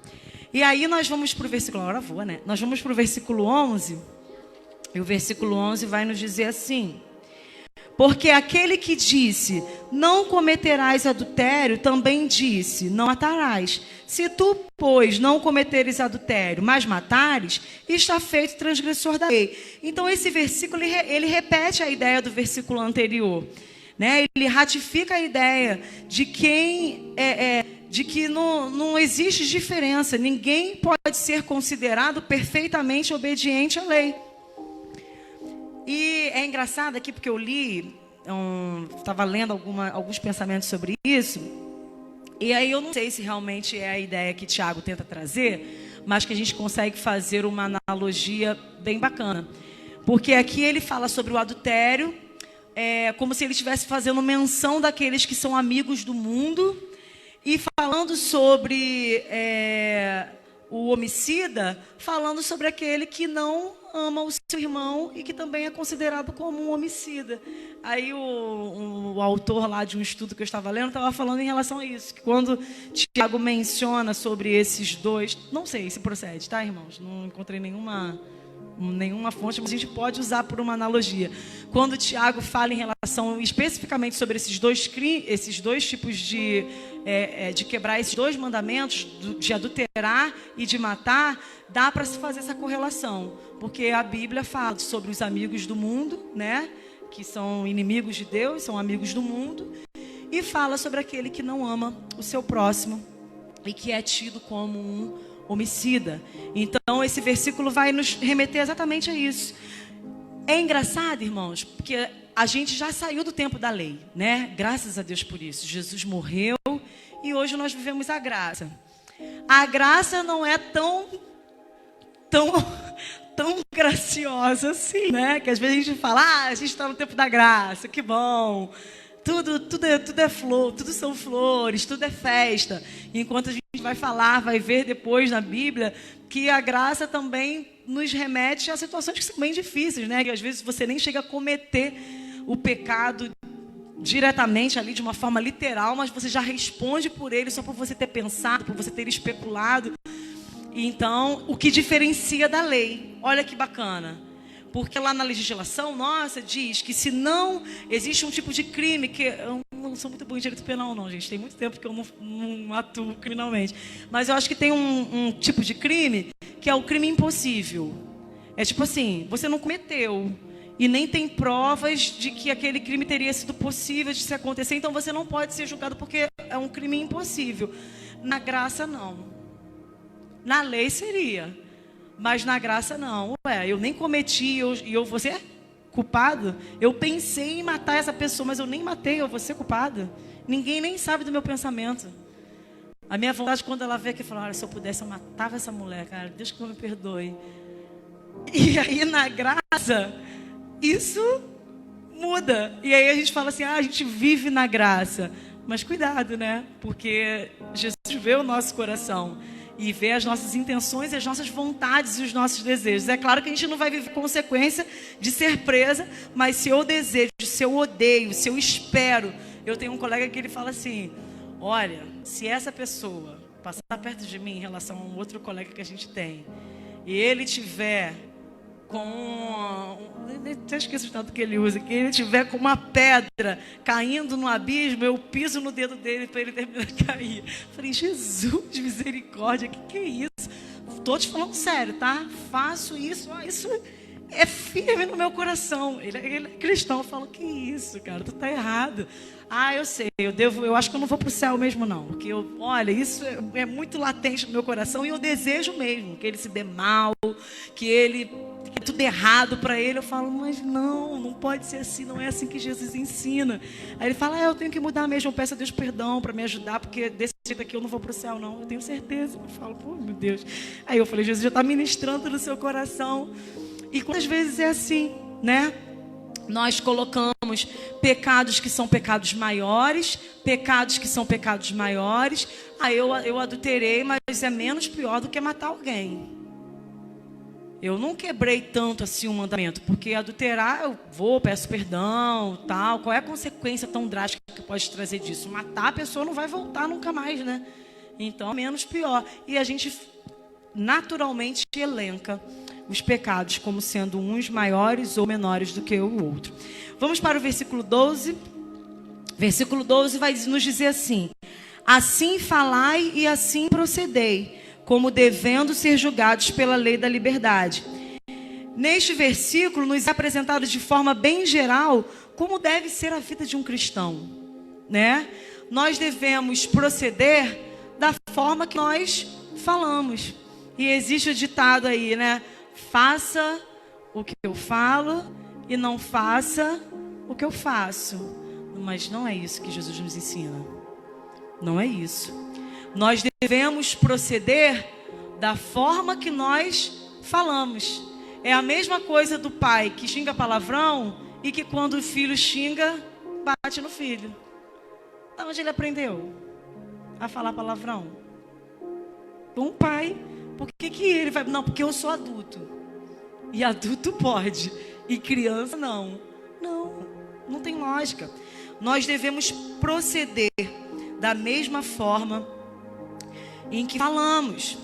E aí nós vamos para o versículo, agora vou, né? Nós vamos para o versículo 11, e o versículo 11 vai nos dizer assim: porque aquele que disse, não cometerás adultério, também disse, não matarás. Se tu, pois, não cometeres adultério, mas matares, está feito transgressor da lei. Então, esse versículo, ele repete a ideia do versículo anterior, né? Ele ratifica a ideia de de que não existe diferença. Ninguém pode ser considerado perfeitamente obediente à lei. E é engraçado aqui, porque eu li, estava lendo alguns pensamentos sobre isso, e aí eu não sei se realmente é a ideia que Tiago tenta trazer, mas que a gente consegue fazer uma analogia bem bacana. Porque aqui ele fala sobre o adultério, como se ele estivesse fazendo menção daqueles que são amigos do mundo, e falando sobre o homicida, falando sobre aquele que não ama o seu irmão e que também é considerado como um homicida. Aí o autor lá de um estudo que eu estava lendo estava falando em relação a isso, que quando Tiago menciona sobre esses dois, não sei se procede, tá, irmãos? Não encontrei nenhuma fonte, mas a gente pode usar por uma analogia. Quando Tiago fala em relação especificamente sobre esses dois tipos de quebrar esses dois mandamentos, de adulterar e de matar, dá para se fazer essa correlação, porque a Bíblia fala sobre os amigos do mundo, né, que são inimigos de Deus, são amigos do mundo, e fala sobre aquele que não ama o seu próximo e que é tido como um homicida. Então esse versículo vai nos remeter exatamente a isso. É engraçado, irmãos, porque a gente já saiu do tempo da lei, né? Graças a Deus por isso. Jesus morreu e hoje nós vivemos a graça. A graça não é tão graciosa assim, né? Que às vezes a gente fala, a gente está no tempo da graça, que bom. Tudo é flor, tudo são flores, tudo é festa. Enquanto a gente vai ver depois na Bíblia que a graça também nos remete a situações que são bem difíceis, né? Que às vezes você nem chega a cometer o pecado diretamente ali de uma forma literal, mas você já responde por ele só por você ter pensado, por você ter especulado. Então, o que diferencia da lei? Olha que bacana. Porque lá na legislação nossa diz que se não existe um tipo de crime, que eu não sou muito boa em direito penal não, gente, tem muito tempo que eu não atuo criminalmente, mas eu acho que tem um tipo de crime que é o crime impossível. É tipo assim, você não cometeu e nem tem provas de que aquele crime teria sido possível de se acontecer, então você não pode ser julgado porque é um crime impossível. Na graça não. Na lei seria. Mas na graça não. Eu nem cometi e eu vou ser culpado? Eu pensei em matar essa pessoa, mas eu nem matei, eu vou ser culpado? Ninguém nem sabe do meu pensamento. A minha vontade, quando ela vê aqui, fala, olha, se eu pudesse, eu matava essa mulher, cara, Deus que me perdoe. E aí na graça, isso muda. E aí a gente fala assim, a gente vive na graça. Mas cuidado, né? Porque Jesus vê o nosso coração e vê as nossas intenções, as nossas vontades e os nossos desejos. É claro que a gente não vai viver consequência de ser presa, mas se eu desejo, se eu odeio, se eu espero. Eu tenho um colega que ele fala assim, olha, se essa pessoa passar perto de mim em relação a um outro colega que a gente tem, e ele tiver até esqueço o tanto que ele usa, que ele tiver com uma pedra caindo no abismo, eu piso no dedo dele para ele terminar de cair. Falei, Jesus, misericórdia, que é isso? Estou te falando sério, tá? Faço isso, isso é firme no meu coração. Ele é cristão. Eu falo, que isso, cara, tu tá errado. Eu sei, eu acho que eu não vou pro céu mesmo não. Porque olha, isso é muito latente no meu coração. E eu desejo mesmo que ele se dê mal, que tudo errado para ele. Eu falo, mas não pode ser assim, não é assim que Jesus ensina. Aí ele fala, eu tenho que mudar mesmo, eu peço a Deus perdão para me ajudar, porque desse jeito aqui eu não vou pro céu não. Eu tenho certeza. Eu falo, pô, meu Deus. Aí eu falei, Jesus já está ministrando no seu coração. E quantas vezes é assim, né? Nós colocamos pecados que são pecados maiores, pecados que são pecados maiores. Eu adulterei, mas é menos pior do que matar alguém. Eu não quebrei tanto assim o mandamento, porque adulterar eu peço perdão, tal. Qual é a consequência tão drástica que pode trazer disso? Matar a pessoa não vai voltar nunca mais, né? Então é menos pior. E a gente naturalmente elenca os pecados como sendo uns maiores ou menores do que o outro. Vamos para o versículo 12. Versículo 12 vai nos dizer assim: assim falai e assim procedei, como devendo ser julgados pela lei da liberdade. Neste versículo nos é apresentado de forma bem geral como deve ser a vida de um cristão, né? Nós devemos proceder da forma que nós falamos. E existe o ditado aí, né? Faça o que eu falo e não faça o que eu faço. Mas não é isso que Jesus nos ensina. Não é isso. Nós devemos proceder da forma que nós falamos. É a mesma coisa do pai que xinga palavrão e que quando o filho xinga, bate no filho. Da onde ele aprendeu a falar palavrão? Um pai. Por que ele vai... Não, porque eu sou adulto. E adulto pode. E criança não. Não tem lógica. Nós devemos proceder da mesma forma em que falamos.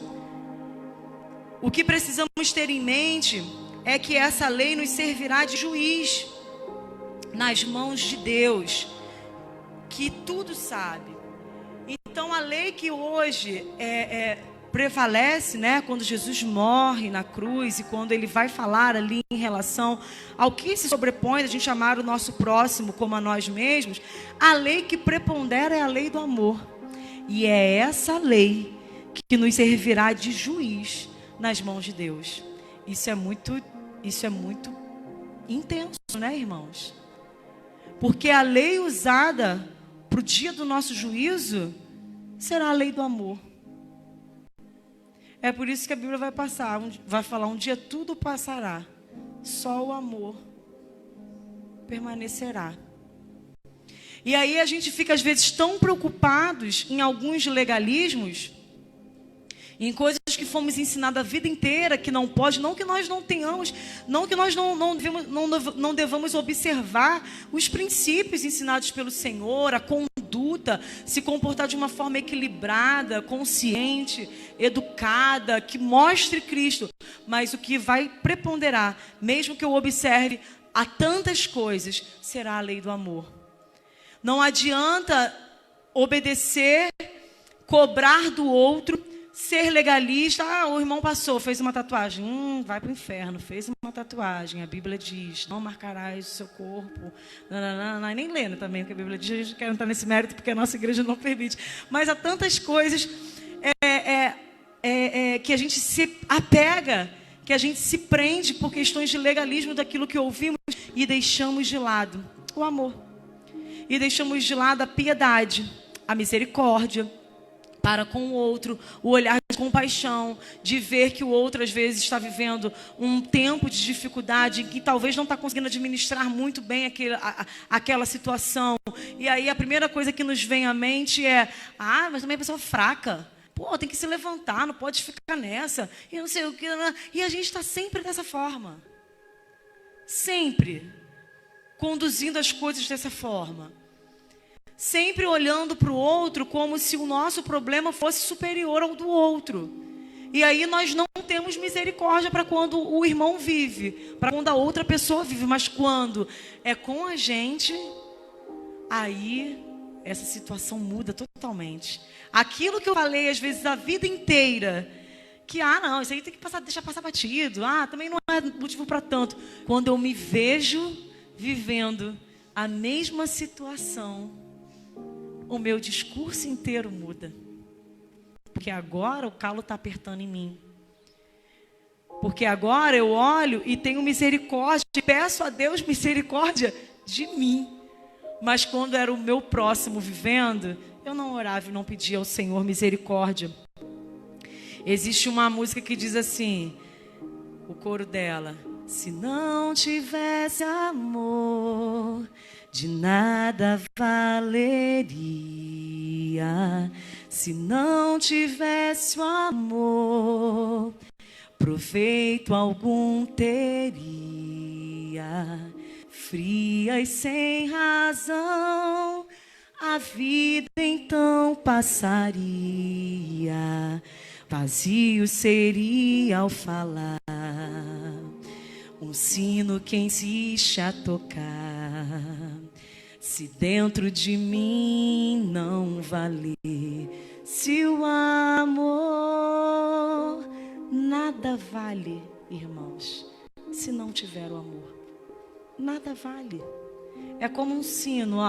O que precisamos ter em mente é que essa lei nos servirá de juiz nas mãos de Deus, que tudo sabe. Então a lei que hoje prevalece, né, quando Jesus morre na cruz e quando ele vai falar ali em relação ao que se sobrepõe a gente amar o nosso próximo como a nós mesmos, a lei que prepondera é a lei do amor. E é essa lei que nos servirá de juiz nas mãos de Deus. Isso é muito intenso, né, irmãos? Porque a lei usada para o dia do nosso juízo será a lei do amor. É por isso que a Bíblia vai falar, um dia tudo passará, só o amor permanecerá. E aí a gente fica às vezes tão preocupados em alguns legalismos, em coisas que fomos ensinados a vida inteira que não pode, não que nós não tenhamos, não que nós não devamos observar os princípios ensinados pelo Senhor, a conduta, se comportar de uma forma equilibrada, consciente, educada, que mostre Cristo. Mas o que vai preponderar, mesmo que eu observe a tantas coisas, será a lei do amor. Não adianta obedecer, cobrar do outro, ser legalista. O irmão passou, fez uma tatuagem. Vai para o inferno, fez uma tatuagem. A Bíblia diz, não marcarás o seu corpo. Não, nem lendo também, porque a Bíblia diz, a gente quer entrar nesse mérito porque a nossa igreja não permite. Mas há tantas coisas que a gente se apega, que a gente se prende por questões de legalismo daquilo que ouvimos e deixamos de lado o amor. E deixamos de lado a piedade, a misericórdia para com o outro, o olhar de compaixão, de ver que o outro às vezes está vivendo um tempo de dificuldade, que talvez não está conseguindo administrar muito bem aquela situação. E aí a primeira coisa que nos vem à mente é, mas também é pessoa fraca. Tem que se levantar, não pode ficar nessa. E não sei o que. E a gente está sempre dessa forma. Sempre conduzindo as coisas dessa forma. Sempre olhando para o outro como se o nosso problema fosse superior ao do outro. E aí nós não temos misericórdia para quando o irmão vive, para quando a outra pessoa vive. Mas quando é com a gente, aí essa situação muda totalmente. Aquilo que eu falei às vezes a vida inteira, que, não, isso aí tem que deixar passar batido. Também não é motivo para tanto. Quando eu me vejo vivendo a mesma situação, o meu discurso inteiro muda. Porque agora o calo está apertando em mim. Porque agora eu olho e tenho misericórdia, e peço a Deus misericórdia de mim. Mas quando era o meu próximo vivendo, eu não orava e não pedia ao Senhor misericórdia. Existe uma música que diz assim, o coro dela: se não tivesse amor, de nada valeria. Se não tivesse o amor, proveito algum teria. Fria e sem razão, a vida então passaria. Vazio seria ao falar, um sino que insiste a tocar. Se dentro de mim não valer, se o amor nada vale, irmãos, se não tiver o amor. Nada vale. É como um sino,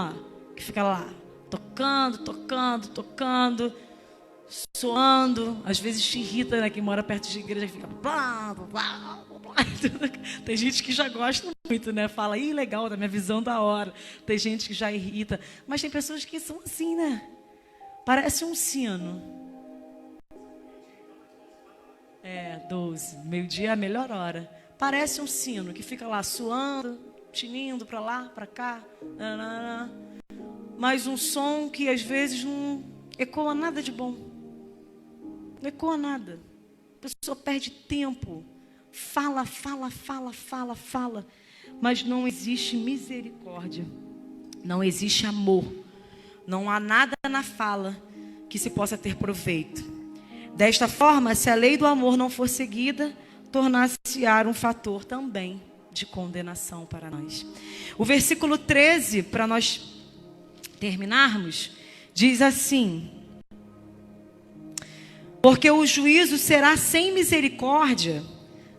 que fica lá, tocando, tocando, tocando, soando. Às vezes te irrita, né? Quem mora perto de igreja fica blá, blá, blá, blá. Tem gente que já gosta muito, né? Fala, legal, da minha visão da hora. Tem gente que já irrita. Mas tem pessoas que são assim, né? Parece um sino. 12. Meio-dia é a melhor hora. Parece um sino que fica lá suando, tinindo para lá, para cá. Mas um som que às vezes não ecoa nada de bom. Não ecoa nada. A pessoa perde tempo. Fala, mas não existe misericórdia. Não existe amor. Não há nada na fala que se possa ter proveito. Desta forma, se a lei do amor não for seguida, tornar-se-á um fator também de condenação para nós. O versículo 13, para nós terminarmos, diz assim: porque o juízo será sem misericórdia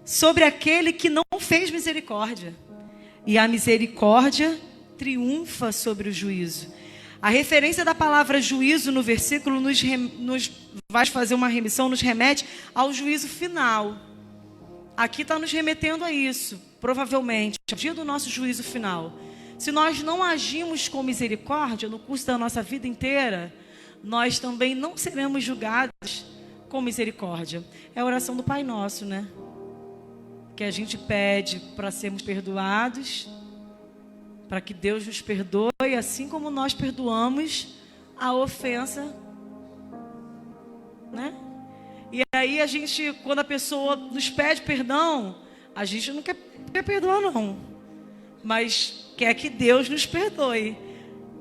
sobre aquele que não fez misericórdia, e a misericórdia triunfa sobre o juízo. A referência da palavra juízo no versículo nos vai fazer uma remissão, nos remete ao juízo final. Aqui está nos remetendo a isso, provavelmente, ao dia do nosso juízo final. Se nós não agimos com misericórdia no curso da nossa vida inteira, nós também não seremos julgados com misericórdia. É a oração do Pai Nosso, né? Que a gente pede para sermos perdoados, para que Deus nos perdoe, assim como nós perdoamos a ofensa, né? E aí a gente, quando a pessoa nos pede perdão, a gente não quer perdoar não, mas quer que Deus nos perdoe.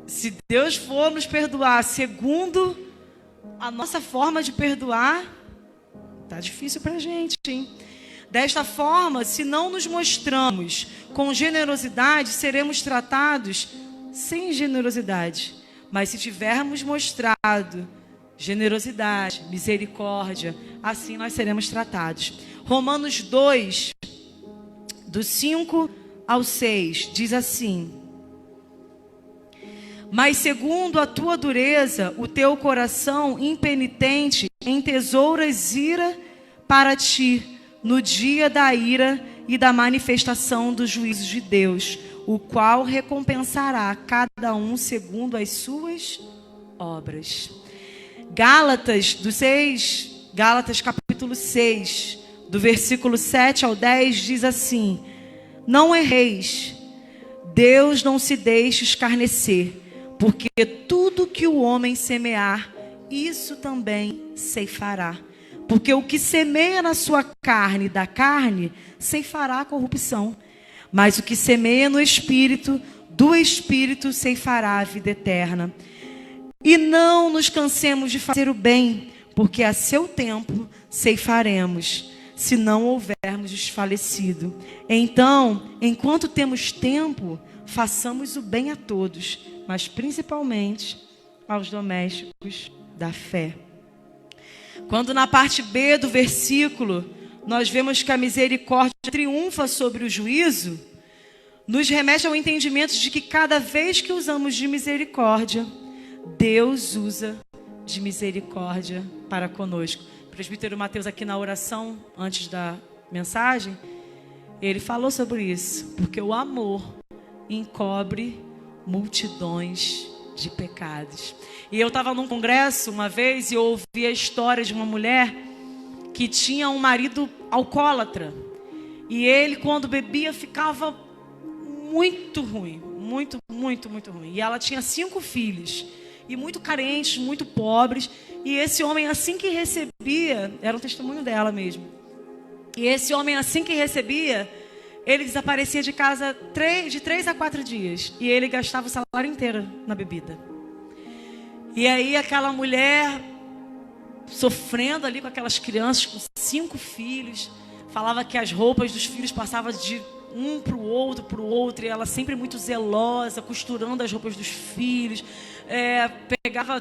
Se Deus for nos perdoar segundo a nossa forma de perdoar, tá difícil para a gente, hein? Desta forma, se não nos mostramos com generosidade, seremos tratados sem generosidade. Mas se tivermos mostrado generosidade, misericórdia, assim nós seremos tratados. Romanos 2, do 5 ao 6, diz assim: mas segundo a tua dureza, o teu coração impenitente entesouras ira para ti, no dia da ira e da manifestação do juízo de Deus, o qual recompensará cada um segundo as suas obras. Gálatas capítulo 6, do versículo 7 ao 10, diz assim: não erreis, Deus não se deixe escarnecer, porque tudo que o homem semear, isso também ceifará. Porque o que semeia na sua carne, da carne, ceifará a corrupção. Mas o que semeia no Espírito, do Espírito ceifará a vida eterna. E não nos cansemos de fazer o bem, porque a seu tempo ceifaremos, se não houvermos desfalecido. Então, enquanto temos tempo, façamos o bem a todos, mas principalmente aos domésticos da fé. Quando na parte B do versículo nós vemos que a misericórdia triunfa sobre o juízo, nos remete ao entendimento de que cada vez que usamos de misericórdia, Deus usa de misericórdia para conosco. O presbítero Mateus, aqui na oração, antes da mensagem, ele falou sobre isso, porque o amor encobre multidões de pecados. E eu estava num congresso uma vez e eu ouvi a história de uma mulher que tinha um marido alcoólatra. E ele, quando bebia, ficava muito ruim, muito ruim. E ela tinha 5 filhos, e muito carentes, muito pobres. E esse homem, assim que recebia, era um testemunho dela mesmo. E esse homem, assim que recebia, ele desaparecia de casa de 3 a 4 dias. E ele gastava o salário inteiro na bebida. E aí aquela mulher, sofrendo ali com aquelas crianças, com 5 filhos, falava que as roupas dos filhos passavam de um para o outro, e ela sempre muito zelosa, costurando as roupas dos filhos.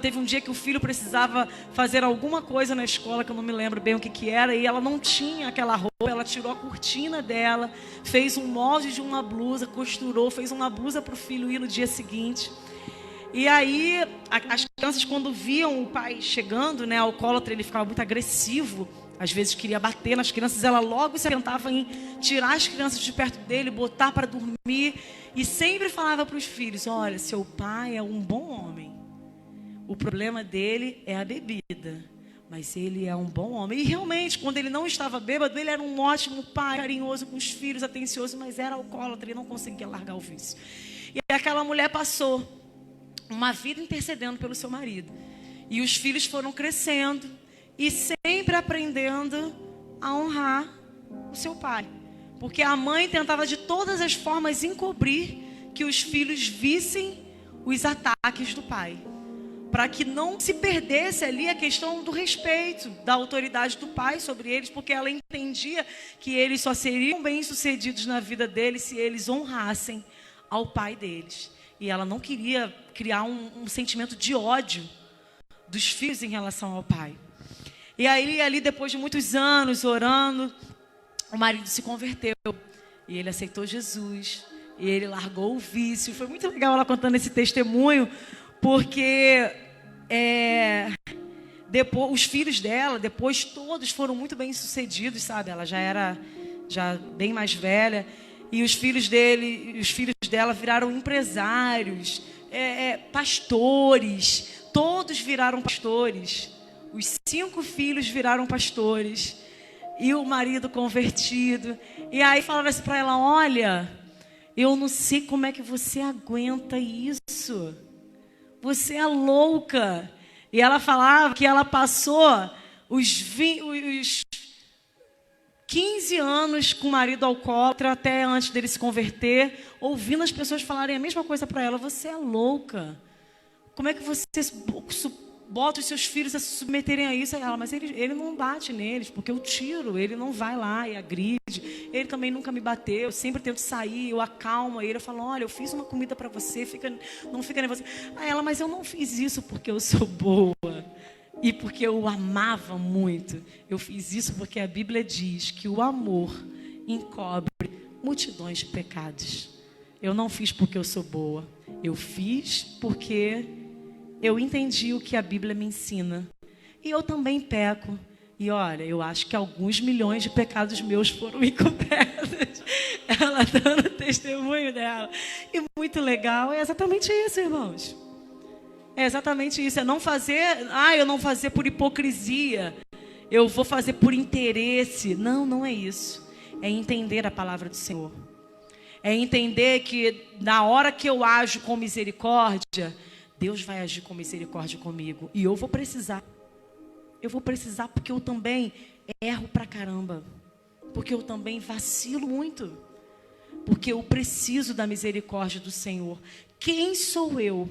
Teve um dia que o filho precisava fazer alguma coisa na escola, que eu não me lembro bem o que era, e ela não tinha aquela roupa. Ela tirou a cortina dela, fez um molde de uma blusa, costurou, fez uma blusa para o filho ir no dia seguinte. E aí, as crianças, quando viam o pai chegando, né, alcoólatra, ele ficava muito agressivo, às vezes queria bater nas crianças, ela logo se tentava em tirar as crianças de perto dele, botar para dormir, e sempre falava para os filhos: olha, seu pai é um bom homem, o problema dele é a bebida, mas ele é um bom homem. E realmente, quando ele não estava bêbado, ele era um ótimo pai, carinhoso com os filhos, atencioso, mas era alcoólatra e não conseguia largar o vício. E aquela mulher passou uma vida intercedendo pelo seu marido, e os filhos foram crescendo e sempre aprendendo a honrar o seu pai, porque a mãe tentava de todas as formas encobrir que os filhos vissem os ataques do pai, para que não se perdesse ali a questão do respeito, da autoridade do pai sobre eles, porque ela entendia que eles só seriam bem-sucedidos na vida deles se eles honrassem ao pai deles. E ela não queria criar um sentimento de ódio dos filhos em relação ao pai. E aí, ali, depois de muitos anos orando, o marido se converteu. E ele aceitou Jesus. E ele largou o vício. Foi muito legal ela contando esse testemunho, porque depois, os filhos dela, depois todos foram muito bem sucedidos, sabe? Ela já era bem mais velha. E os filhos dela viraram empresários, pastores. Todos viraram pastores. Os 5 filhos viraram pastores. E o marido convertido. E aí falaram assim para ela: olha, eu não sei como é que você aguenta isso. Você é louca. E ela falava que ela passou os 15 anos com o marido alcoólatra, até antes dele se converter, ouvindo as pessoas falarem a mesma coisa para ela: você é louca. Como é que você bota os seus filhos a se submeterem a isso? Ela: mas ele não bate neles, porque eu tiro, ele não vai lá e agride. Ele também nunca me bateu, eu sempre tento sair, eu acalmo ele, eu falo: olha, eu fiz uma comida para você, não fica nervosa. Aí ela: mas eu não fiz isso porque eu sou boa e porque eu amava muito. Eu fiz isso porque a Bíblia diz que o amor encobre multidões de pecados. Eu não fiz porque eu sou boa, eu fiz porque eu entendi o que a Bíblia me ensina. E eu também peco. E olha, eu acho que alguns milhões de pecados meus foram encobertos. Ela dando testemunho dela. E muito legal. É exatamente isso, irmãos. É exatamente isso. É não fazer... eu não fazer por hipocrisia. Eu vou fazer por interesse. Não, não é isso. É entender a palavra do Senhor. É entender que na hora que eu ajo com misericórdia, Deus vai agir com misericórdia comigo. E eu vou precisar. Eu vou precisar porque eu também erro pra caramba. Porque eu também vacilo muito. Porque eu preciso da misericórdia do Senhor. Quem sou eu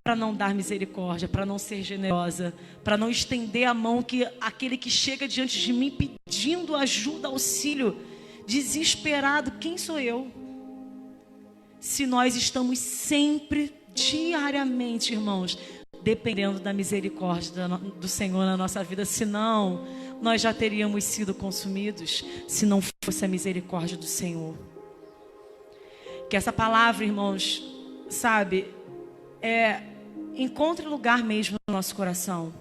para não dar misericórdia, para não ser generosa, para não estender a mão que aquele que chega diante de mim pedindo ajuda, auxílio, desesperado? Quem sou eu? Se nós estamos sempre, diariamente, irmãos, dependendo da misericórdia do Senhor na nossa vida. Senão, nós já teríamos sido consumidos, se não fosse a misericórdia do Senhor. Que essa palavra, irmãos, sabe, encontre lugar mesmo no nosso coração.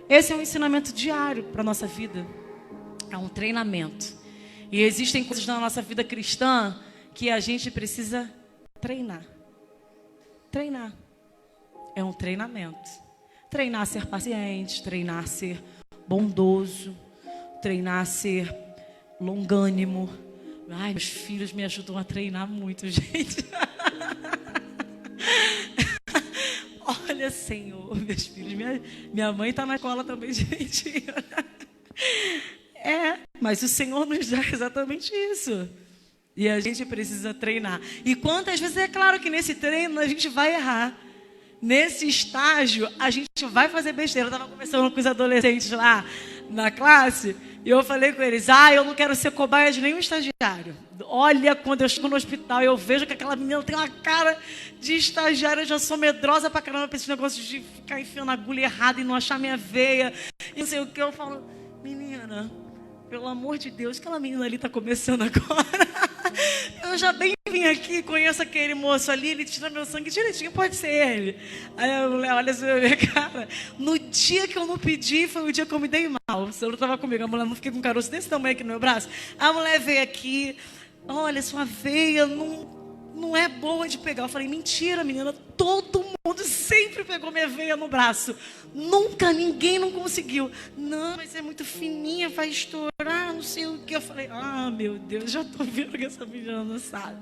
Esse é um ensinamento diário para a nossa vida. É um treinamento. E existem coisas na nossa vida cristã que a gente precisa treinar. Treinar. É um treinamento. Treinar a ser paciente, treinar a ser bondoso, treinar a ser longânimo. Ai, meus filhos me ajudam a treinar muito, gente. Olha, Senhor, meus filhos. Minha mãe está na escola também, gente. Mas o Senhor nos dá exatamente isso. E a gente precisa treinar. E quantas vezes, é claro que nesse treino a gente vai errar. Nesse estágio, a gente vai fazer besteira. Eu estava conversando com os adolescentes lá na classe, e eu falei com eles, eu não quero ser cobaia de nenhum estagiário. Olha, quando eu chego no hospital, eu vejo que aquela menina tem uma cara de estagiária, eu já sou medrosa pra caramba pra esse negócio de ficar enfiando a agulha errada e não achar minha veia. E não sei o que, eu falo, menina, pelo amor de Deus, aquela menina ali está começando agora. Eu já bem vim aqui, conheço aquele moço ali, ele tira meu sangue direitinho, pode ser ele. Aí a mulher olha assim, cara, no dia que eu não pedi, foi o dia que eu me dei mal. Você não estava comigo, a mulher não fiquei com um caroço desse tamanho aqui no meu braço. A mulher veio aqui, olha, sua veia não é boa de pegar. Eu falei, mentira, menina, todo mundo sempre pegou minha veia no braço. Nunca, ninguém não conseguiu. Não, mas é muito fininha, vai estourar, não sei o que. Eu falei, meu Deus, já tô vendo que essa menina não sabe.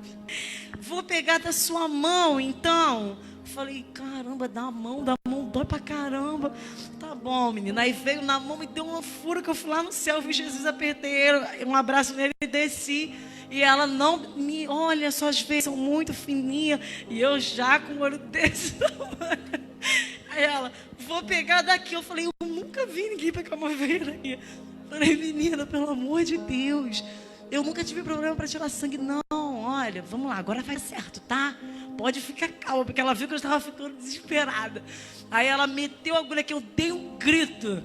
Vou pegar da sua mão, então. Eu falei, caramba, da mão dói pra caramba. Tá bom, menina. Aí veio na mão, me deu uma fura que eu fui lá no céu, vi Jesus, apertei ele, um abraço nele e desci. E ela não me... Olha, suas veias são muito fininhas. E eu já com o olho desse tamanho. Aí ela, vou pegar daqui. Eu falei, eu nunca vi ninguém pegar uma veia daqui. Falei, menina, pelo amor de Deus. Eu nunca tive problema para tirar sangue. Não, olha, vamos lá, agora vai certo, tá? Pode ficar calma, porque ela viu que eu estava ficando desesperada. Aí ela meteu a agulha aqui, eu dei um grito.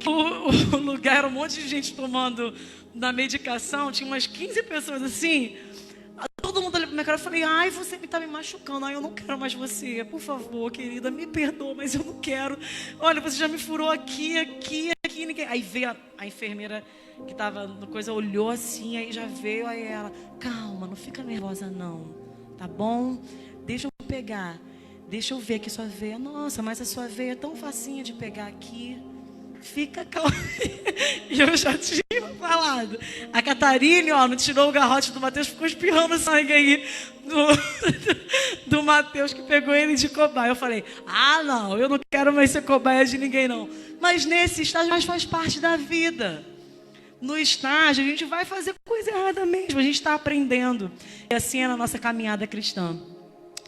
O lugar era um monte de gente tomando na medicação, tinha umas 15 pessoas assim. Todo mundo olhou pra minha cara, eu falei, você está me machucando, eu não quero mais você, por favor, querida, me perdoa, mas eu não quero. Olha, você já me furou aqui, ninguém. Aí veio a enfermeira que estava no coisa, olhou assim, aí já veio, aí ela, calma, não fica nervosa não, tá bom? Deixa eu pegar, deixa eu ver aqui sua veia. Nossa, mas a sua veia é tão facinha de pegar aqui. Fica calma. E eu já tinha falado. A Catarine, não tirou o garrote do Mateus, ficou espirrando sangue aí do Mateus, que pegou ele de cobaia. Eu falei, não, eu não quero mais ser cobaia de ninguém, não. Mas nesse estágio, mas faz parte da vida. No estágio, a gente vai fazer coisa errada mesmo. A gente está aprendendo. E assim é na nossa caminhada cristã.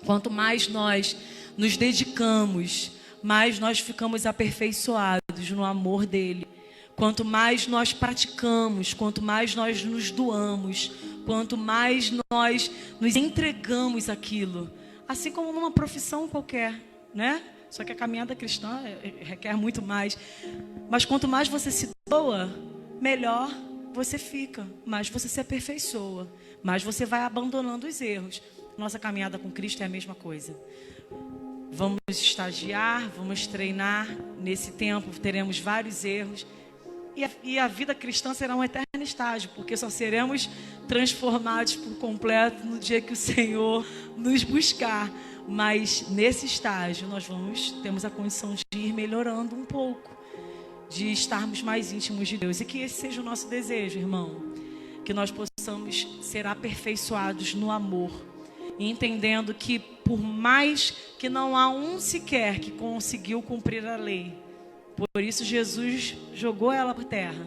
Quanto mais nós nos dedicamos, mais nós ficamos aperfeiçoados no amor dele. Quanto mais nós praticamos, quanto mais nós nos doamos, quanto mais nós nos entregamos àquilo. Assim como numa profissão qualquer, né? Só que a caminhada cristã requer muito mais. Mas quanto mais você se doa, melhor você fica. Mais você se aperfeiçoa. Mais você vai abandonando os erros. Nossa caminhada com Cristo é a mesma coisa. Vamos estagiar, vamos treinar. Nesse tempo teremos vários erros. E a vida cristã será um eterno estágio, porque só seremos transformados por completo no dia que o Senhor nos buscar. Mas nesse estágio nós temos a condição de ir melhorando um pouco, de estarmos mais íntimos de Deus. E que esse seja o nosso desejo, irmão. Que nós possamos ser aperfeiçoados no amor. Entendendo que por mais que não há um sequer que conseguiu cumprir a lei, por isso Jesus jogou ela por terra,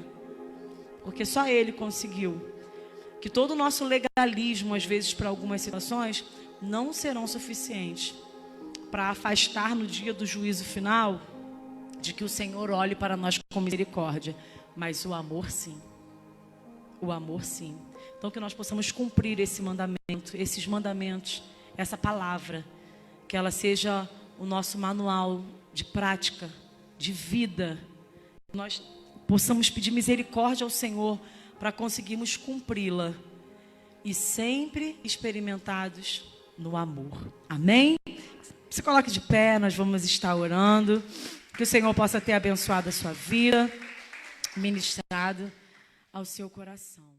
porque só ele conseguiu. Que todo o nosso legalismo, às vezes para algumas situações, não serão suficientes para afastar no dia do juízo final de que o Senhor olhe para nós com misericórdia, mas o amor sim. O amor sim. Então que nós possamos cumprir esse mandamento, esses mandamentos, essa palavra, que ela seja o nosso manual de prática, de vida. Nós possamos pedir misericórdia ao Senhor para conseguirmos cumpri-la e sempre experimentados no amor. Amém? Se coloque de pé, nós vamos estar orando. Que o Senhor possa ter abençoado a sua vida, ministrado ao seu coração.